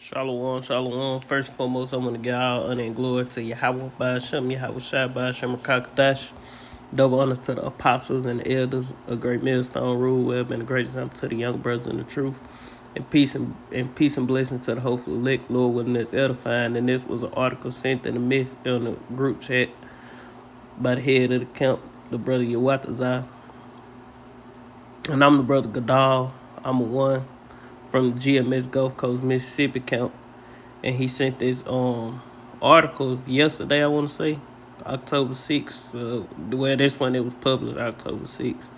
Shalom, shalom. First and foremost, I want to give all honor and glory to Yahweh Ba'ashem, Yahweh Shai Ba'ashem Rakakadash. Double honor to the apostles and the elders, a great millstone rule web, and a great example to the young brothers in the truth. And peace and blessing to the hopeful elect, Lord, when it's edifying. And this was an article sent in the group chat by the head of the camp, the brother Yawatazah. And I'm the brother Gadal. I'm a one from the GMS Gulf Coast, Mississippi camp. And he sent this article yesterday, I want to say, October 6th. Well, this one it was published October 6th.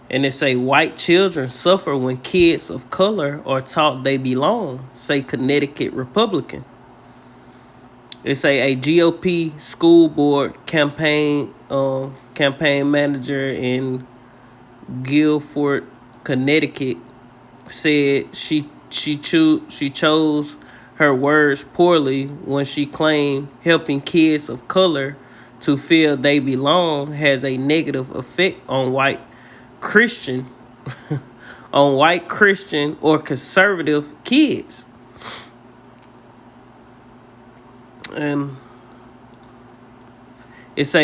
And it say, white children suffer when kids of color are taught they belong, say Connecticut Republican. It say a GOP school board campaign manager in Guilford, Connecticut, said she chose her words poorly when she claimed helping kids of color to feel they belong has a negative effect on white Christian or conservative kids. And it's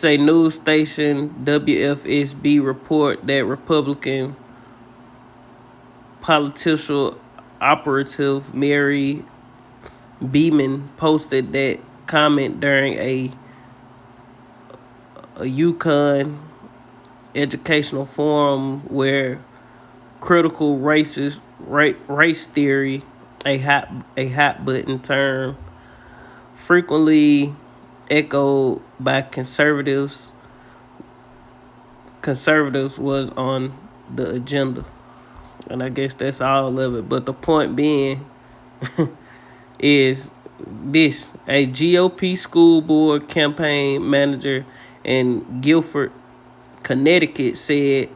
a news station WFSB report that Republican political operative Mary Beeman posted that comment during a Yukon educational forum where critical race theory, a hot button term frequently echoed by conservatives was on the agenda. And I guess that's all of it. But the point being is this. A GOP school board campaign manager in Guilford, Connecticut said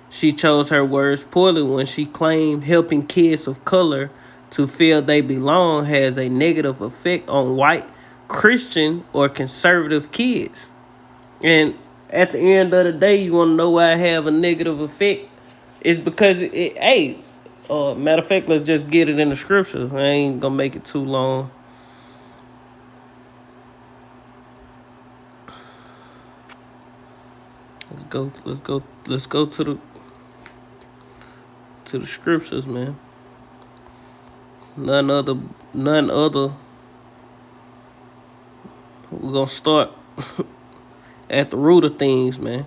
she chose her words poorly when she claimed helping kids of color to feel they belong has a negative effect on white Christian or conservative kids. And at the end of the day, you want to know why I have a negative effect? It's because matter of fact, let's just get it in the scriptures. I ain't gonna make it too long. Let's go to the scriptures, man. None other. We're gonna start at the root of things, man.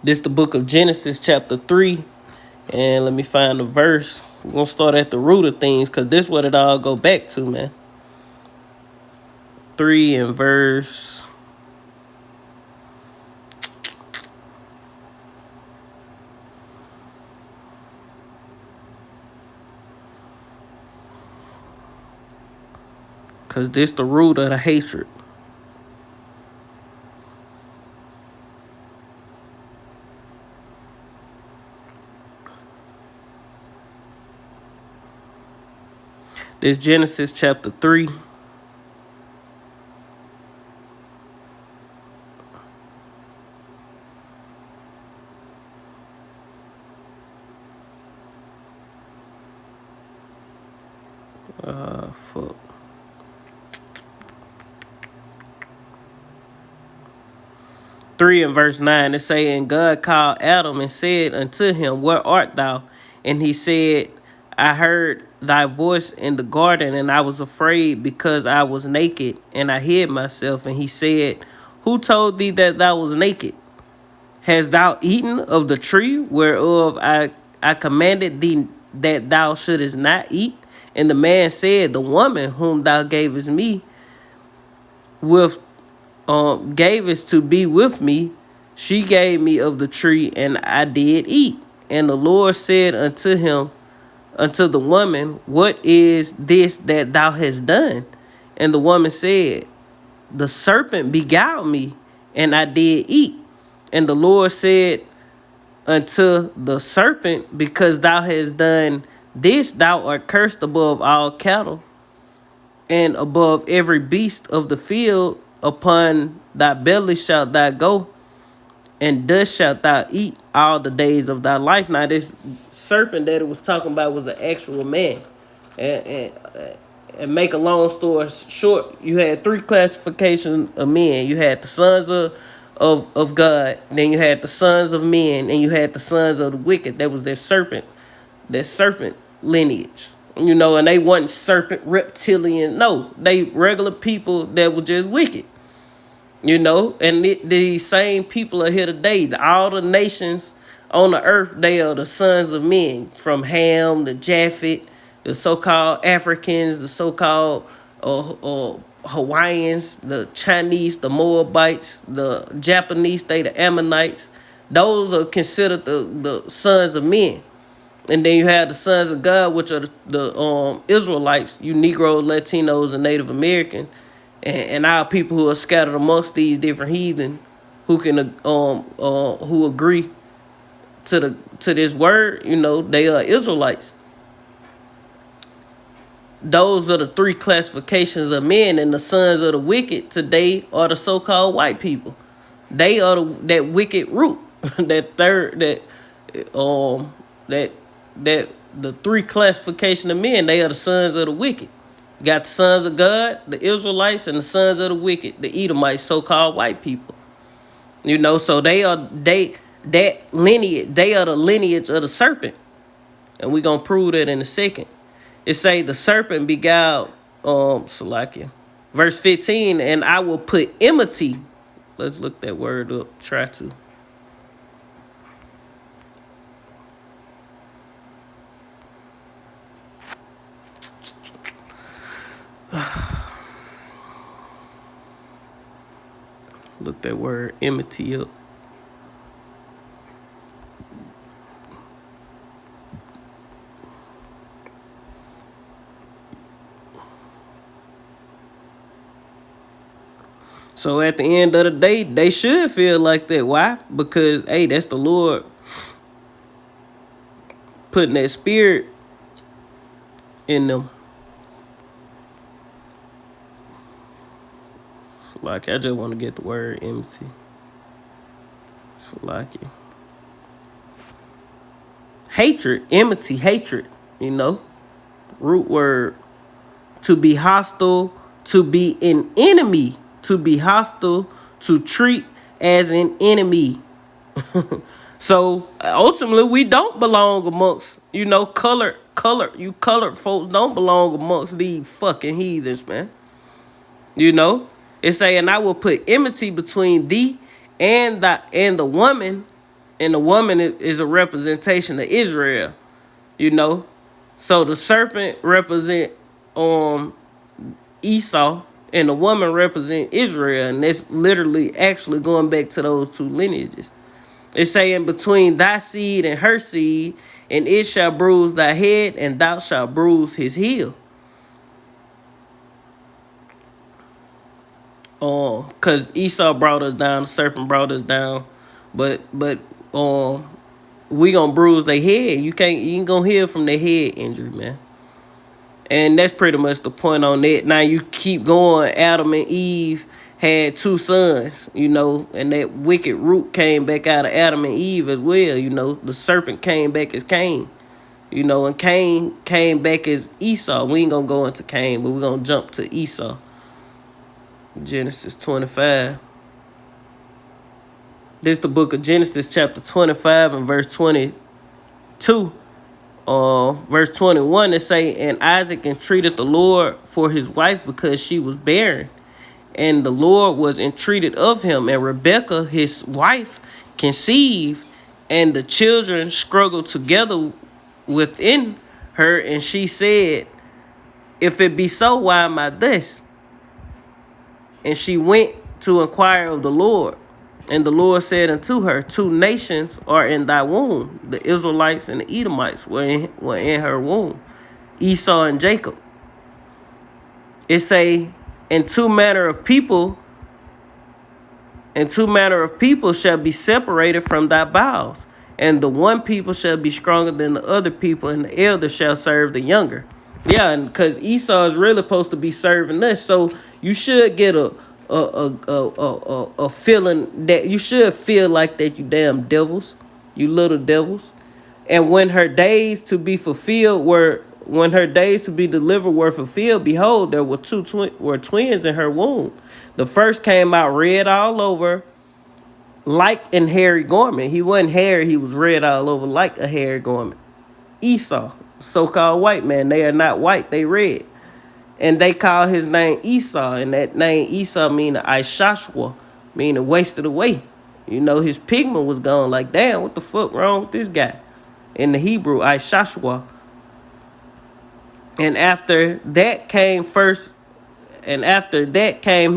This the book of Genesis, chapter 3. And let me find the verse. We're going to start at the root of things because this is what it all go back to, man. 3 and verse... because this the root of the hatred. This Genesis chapter 3. Fuck. 3 and verse 9, it say, and God called Adam and said unto him, where art thou? And he said, I heard thy voice in the garden, and I was afraid because I was naked, and I hid myself. And he said, who told thee that thou was naked? Hast thou eaten of the tree whereof I commanded thee that thou shouldest not eat? And the man said, the woman whom thou gavest me gavest to be with me, she gave me of the tree, and I did eat. And the Lord said unto the woman, what is this that thou hast done? And the woman said, the serpent beguiled me, and I did eat. And the Lord said unto the serpent, because thou hast done this, thou art cursed above all cattle, and above every beast of the field. Upon thy belly shalt thou go, and dust shalt thou eat all the days of thy life. Now this serpent that it was talking about was an actual man. And make a long story short, you had three classifications of men. You had the sons of God, then you had the sons of men, and you had the sons of the wicked. That was their serpent lineage. You know, and they wasn't serpent reptilian. No, they regular people that were just wicked. You know, and these same people are here today. All the nations on the earth, they are the sons of men, from Ham to Japheth, the so-called Africans, the so-called Hawaiians, the Chinese, the Moabites, the Japanese, they the Ammonites. Those are considered the sons of men. And then you have the sons of God, which are the Israelites, you Negroes, Latinos, and Native Americans, and our people who are scattered amongst these different heathen, who can who agree to this word. You know, they are Israelites. Those are the three classifications of men, and the sons of the wicked today are the so-called white people. They are that wicked root, that third, that the three classification of men. They are the sons of the wicked. You got the sons of God, the Israelites, and the sons of the wicked, the Edomites, so-called white people. You know, so they are that lineage. They are the lineage of the serpent, and we're gonna prove that in a second. It say the serpent beguiled Salakia. Verse 15, and I will put enmity. Let's look that word up. Try to. Look that word enmity up. So at the end of the day, they should feel like that. Why? Because, hey, that's the Lord putting that spirit in them. Like, I just want to get the word enmity. Like it. Hatred, enmity, hatred, you know. Root word. To be hostile, to be an enemy. To be hostile, to treat as an enemy. So ultimately, we don't belong amongst, you know, colored folks don't belong amongst these fucking heathens, man. You know, it's saying I will put enmity between thee and the woman, and the woman is a representation of Israel. You know, so the serpent represent Esau, and the woman represent Israel, and that's literally actually going back to those two lineages. It's saying between thy seed and her seed, and it shall bruise thy head, and thou shalt bruise his heel. Cause Esau brought us down, the serpent brought us down, but we gonna bruise their head. You ain't gonna heal from their head injury, man. And that's pretty much the point on that. Now you keep going. Adam and Eve had two sons, you know, and that wicked root came back out of Adam and Eve as well. You know, the serpent came back as Cain, you know, and Cain came back as Esau. We ain't gonna go into Cain, but we're gonna jump to Esau. Genesis 25. This is the book of Genesis, chapter 25 and verse 22. Verse 21, it say, and Isaac entreated the Lord for his wife because she was barren. And the Lord was entreated of him. And Rebekah, his wife, conceived, and the children struggled together within her. And she said, if it be so, why am I thus? And she went to inquire of the Lord. And the Lord said unto her, two nations are in thy womb. The Israelites and the Edomites were in her womb. Esau and Jacob. It say, and two manner of people shall be separated from thy bowels. And the one people shall be stronger than the other people, and the elder shall serve the younger. Yeah, and because Esau is really supposed to be serving us. So you should get a a feeling that you should feel like that, you damn devils, you little devils. And when her days to be fulfilled were when her days to be delivered were fulfilled, behold, there were twins in her womb. The first came out red all over, like an hairy garment. He wasn't hairy, he was red all over like a hairy garment. Esau, so-called white man. They are not white, they red. And they call his name Esau, and that name Esau meaning Ishashua, meaning wasted away. You know, his pigment was gone. Like, damn, what the fuck wrong with this guy? In the Hebrew, Ishashua. And after that came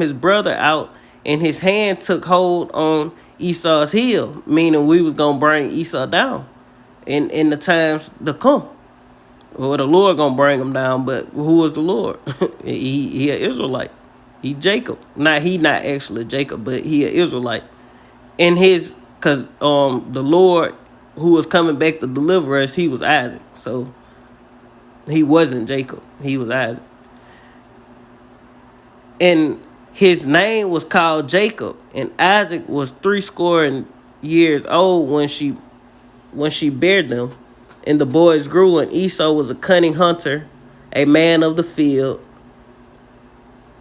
his brother out, and his hand took hold on Esau's heel, meaning we was gonna bring Esau down in the times to come. Well, the Lord gonna bring him down, but who was the Lord? he an Israelite. He Jacob. He not actually Jacob, but he an Israelite. And cause the Lord who was coming back to deliver us, he was Isaac. So he wasn't Jacob. He was Isaac. And his name was called Jacob, and Isaac was 80 years old when she bare them. And the boys grew, and Esau was a cunning hunter, a man of the field.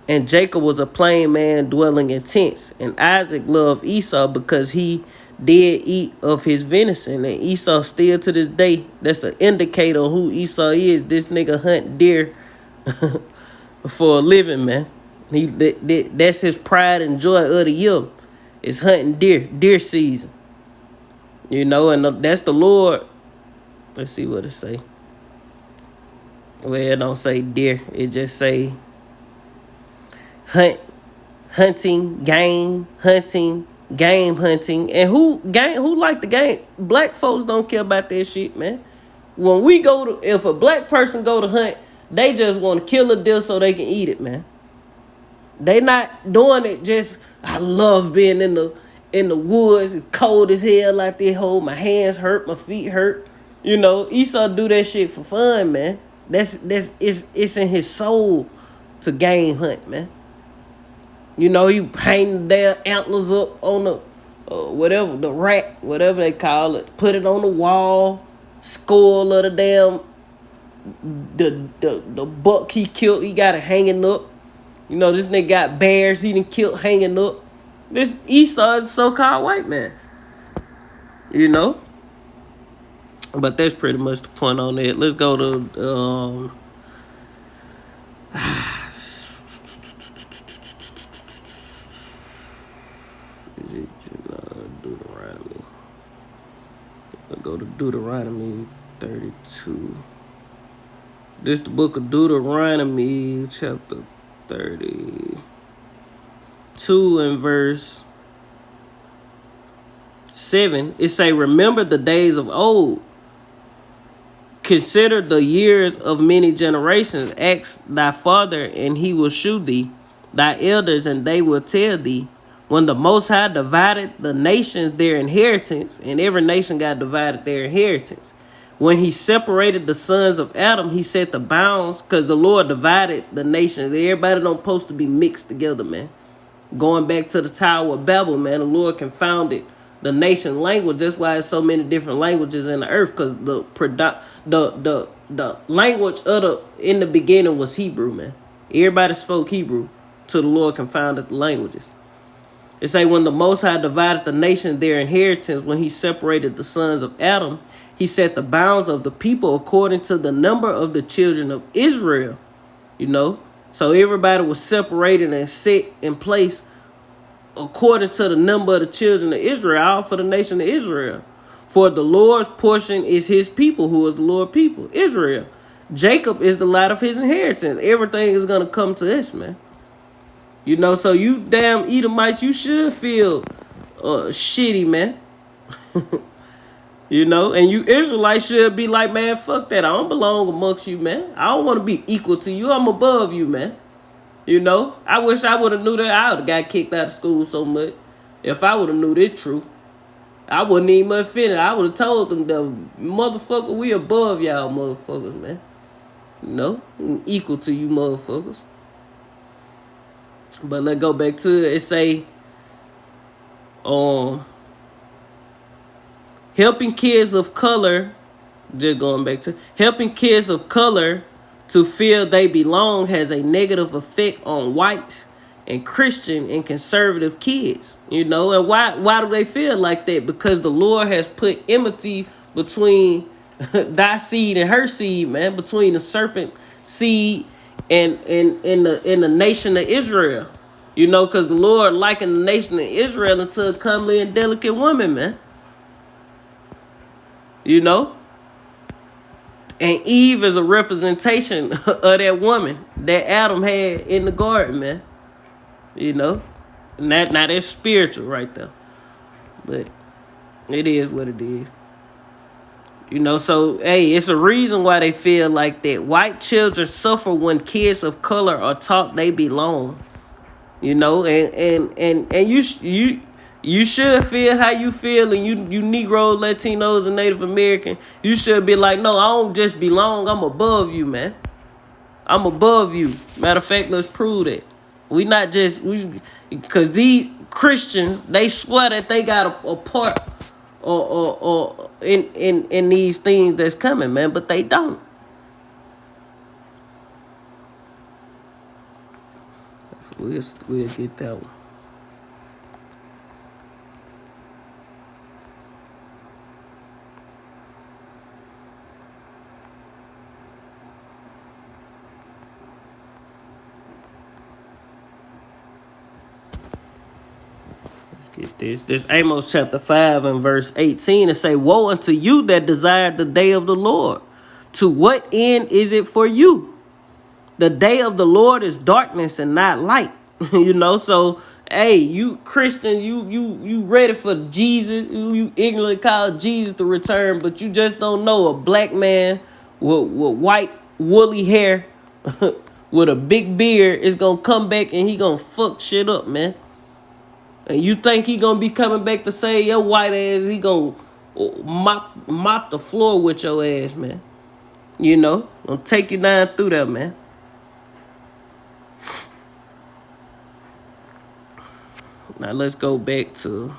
And Jacob was a plain man dwelling in tents. And Isaac loved Esau because he did eat of his venison. And Esau still to this day, that's an indicator of who Esau is. This nigga hunt deer for a living, man. That's his pride and joy of the year. It's hunting deer season. You know, and that's the Lord. Let's see what it say. Well, it don't say deer. It just say hunting, game hunting. And who like the game? Black folks don't care about that shit, man. When we if a black person go to hunt, they just want to kill a deer so they can eat it, man. They not doing it just, I love being in the woods. It's cold as hell like this. My hands hurt, my feet hurt. You know, Esau do that shit for fun, man. It's in his soul to game hunt, man. You know, he hang their antlers up on the whatever, the rack, whatever they call it. Put it on the wall. Skull of the damn the buck he killed. He got it hanging up. You know, this nigga got bears he done killed hanging up. This Esau is a so-called white man. You know? But that's pretty much the point on it. Let's go to Deuteronomy. Let's go to Deuteronomy 32. This is the book of Deuteronomy, chapter 32 and verse 7. It say, remember the days of old. Consider the years of many generations. Ask thy father, and he will shew thee, thy elders, and they will tell thee. When the Most High divided the nations their inheritance, and every nation got divided their inheritance. When he separated the sons of Adam, he set the bounds, because the Lord divided the nations. Everybody don't supposed to be mixed together, man. Going back to the Tower of Babel, man, the Lord confounded the nation language. That's why there's so many different languages in the earth, because the language in the beginning was Hebrew, man. Everybody spoke Hebrew till the Lord confounded the languages. It say, when the Most High divided the nation their inheritance, when he separated the sons of Adam, he set the bounds of the people according to the number of the children of Israel. You know, so everybody was separated and set in place according to the number of the children of Israel, all for the nation of Israel. For the Lord's portion is his people, who is the Lord people, Israel. Jacob is the lot of his inheritance. Everything is going to come to us, man. You know, so you damn Edomites, you should feel shitty, man. You know, and you Israelites should be like, man, fuck that. I don't belong amongst you, man. I don't want to be equal to you. I'm above you, man. You know, I wish I would have knew that. I would have got kicked out of school so much. If I would have knew this truth, I wouldn't even offended. I would have told them, the motherfucker, we above y'all motherfuckers, man. You know, equal to you motherfuckers. But let's go back to it. It say, um, helping kids of color, just going back to helping kids of color to feel they belong has a negative effect on whites and Christian and conservative kids. You know, and why do they feel like that? Because the Lord has put enmity between thy seed and her seed, man, between the serpent seed and in the nation of Israel. You know, because the Lord likened the nation of Israel into a comely and delicate woman, man. You know? And Eve is a representation of that woman that Adam had in the garden, man. You know? And that's spiritual right there. But it is what it is. You know, so, hey, it's a reason why they feel like that. White children suffer when kids of color are taught they belong. You know, and you should feel how you feel, and you Negroes, Latinos, and Native American, you should be like, no, I don't just belong, I'm above you, man. I'm above you. Matter of fact, let's prove that. We not just, because these Christians, they swear that they got a part or in these things that's coming, man, but they don't. We'll get that one. Let's get this. This Amos chapter 5 and verse 18. It say, woe unto you that desire the day of the Lord. To what end is it for you? The day of the Lord is darkness and not light. You know, so hey, you Christian, you ready for Jesus? You ignorantly call Jesus to return, but you just don't know a black man with white woolly hair with a big beard is gonna come back and he gonna fuck shit up, man. And you think he gonna be coming back to say your white ass? He gonna mop the floor with your ass, man. You know, gonna take you down through that, man. Now let's go back to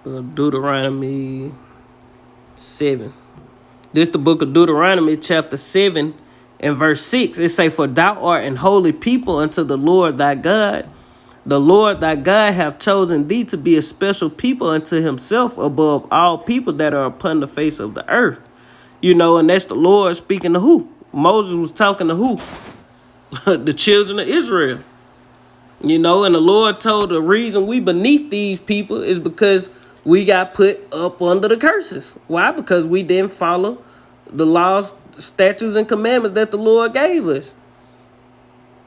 Deuteronomy 7. This the book of Deuteronomy chapter 7 and verse 6. It say, for thou art an holy people unto the Lord thy God. The Lord thy God hath chosen thee to be a special people unto himself above all people that are upon the face of the earth. You know, and that's the Lord speaking to who? Moses was talking to who? The children of Israel. You know, and the Lord told the reason we beneath these people is because we got put up under the curses. Why? Because we didn't follow the laws, statutes, and commandments that the Lord gave us.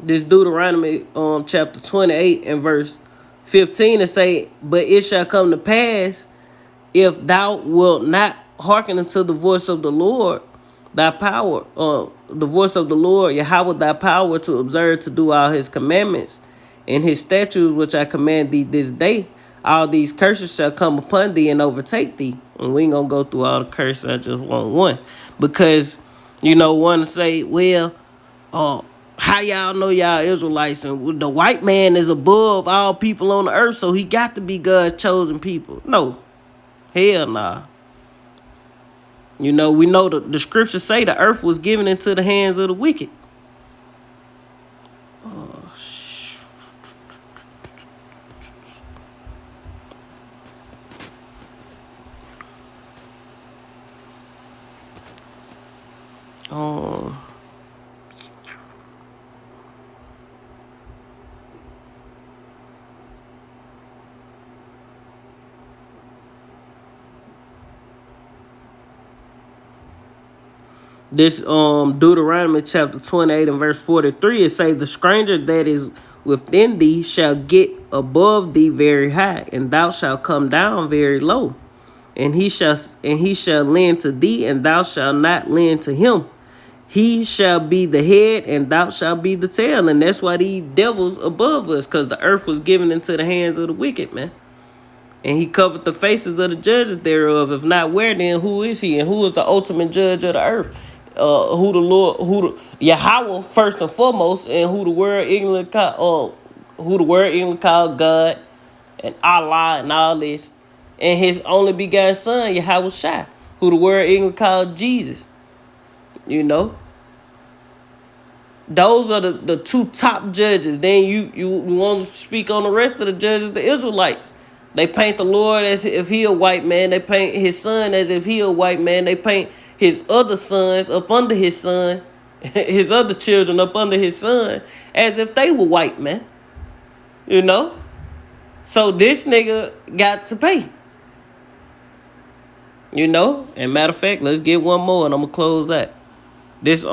This Deuteronomy chapter 28 and verse 15 it say, but it shall come to pass if thou wilt not hearken unto the voice of the Lord, thy power, the voice of the Lord, Yahweh thy power to observe to do all his commandments and his statutes which I command thee this day, all these curses shall come upon thee and overtake thee. And we ain't gonna go through all the curses, I just want one. Because, you know, one say, well, how y'all know y'all Israelites and the white man is above all people on the earth, so he got to be God's chosen people. No. Hell nah. You know, we know the scriptures say the earth was given into the hands of the wicked. This Deuteronomy chapter 28 and verse 43, it say, the stranger that is within thee shall get above thee very high, and thou shalt come down very low. And he shall lend to thee, and thou shalt not lend to him. He shall be the head, and thou shalt be the tail. And that's why these devils above us, because the earth was given into the hands of the wicked, man. And he covered the faces of the judges thereof. If not, where then who is he? And who is the ultimate judge of the earth? Who the Lord, Yahweh first and foremost, and who the world England called, God and Allah and all this, and his only begotten son, Yahweh Shai, who the world England called Jesus. You know, those are the two top judges. Then you want to speak on the rest of the judges, the Israelites. They paint the Lord as if he a white man. They paint his son as if he a white man. They paint his other sons up under his son, his other children up under his son, as if they were white, man. You know? So this nigga got to pay. You know? And matter of fact, let's get one more and I'm gonna close that. This